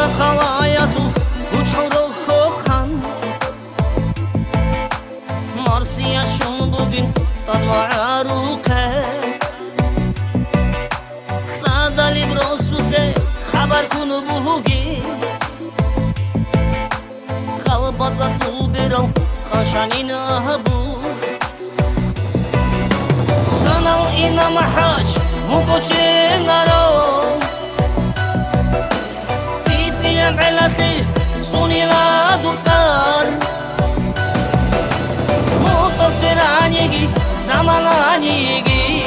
خلاياتو وجحورو خوخان مارسيا شون بوغين طلع عروقه خلادا لبروسوخه خبر كونو بوغين خلبات زفو برو خاشانين أهبو سنال إنا محاج مقوشين نارو علخي صوني لا دكتور متصل عنيجي زمان عنيجي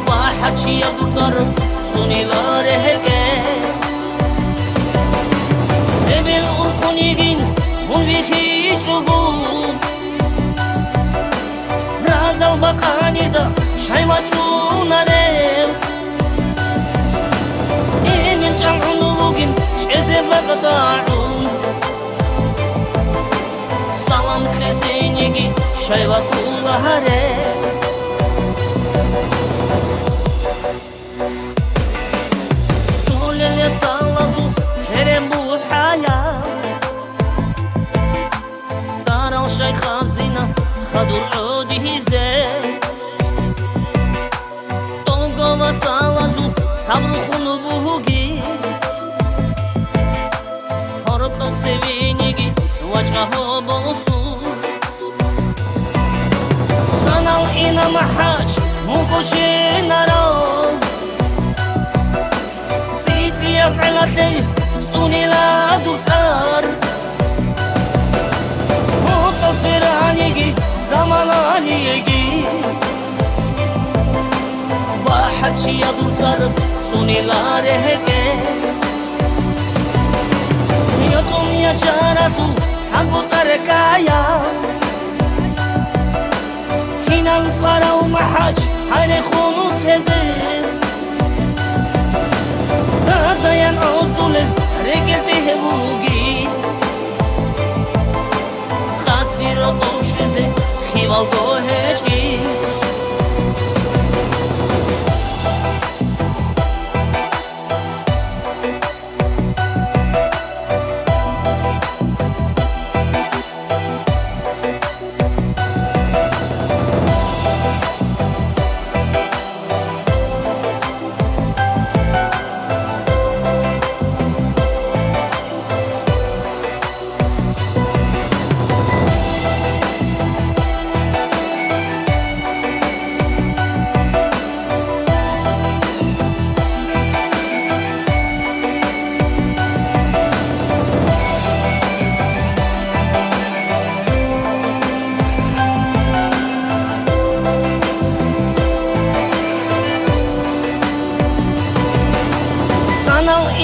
واحد شي يا دكتور صوني لا رهجة قبل أركونيجين من بيخي جوجو راد البقاني دا شاي ما تشونا ريم Salam klesenigi shayva kulahare Tulele salazu herem bu haya Daral shay khazina khadur udize Tongova salazu sabru khunu bugi سوينيجي وجهه بوخور سنال إنا محاج مقوشي نارون سيتي يفعلتي صوني لا دكتور متصل عنيجي زمان عنيجي واحد شي يا دكتور صوني لا رهجي يا جارتو حقو تركايا هنا القرى ومحاج حالي خونو تزير هذا ينعودو له رجلتي هبوغي خاسر وقوشزي خيوال قوهجي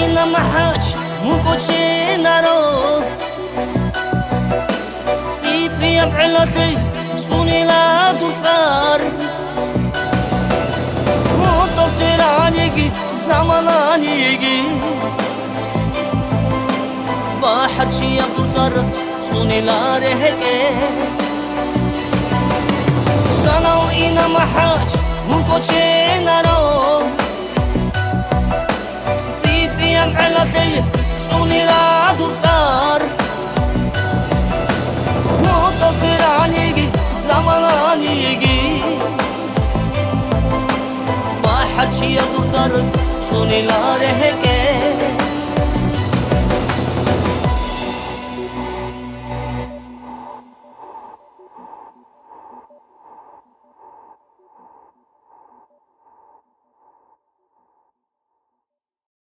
إنا محاج مقوشي نارو سيتي يبعلتي صوني لا دكتور متصل عنيجي زمان عنيجي واحد شي يا دكتور صوني لا رهجة سنال إنا محاج مقوشي نارو على صوني لا دكتور متصل عنيجي زمان عنيجي واحد شي يا دكتور صوني لا رهجة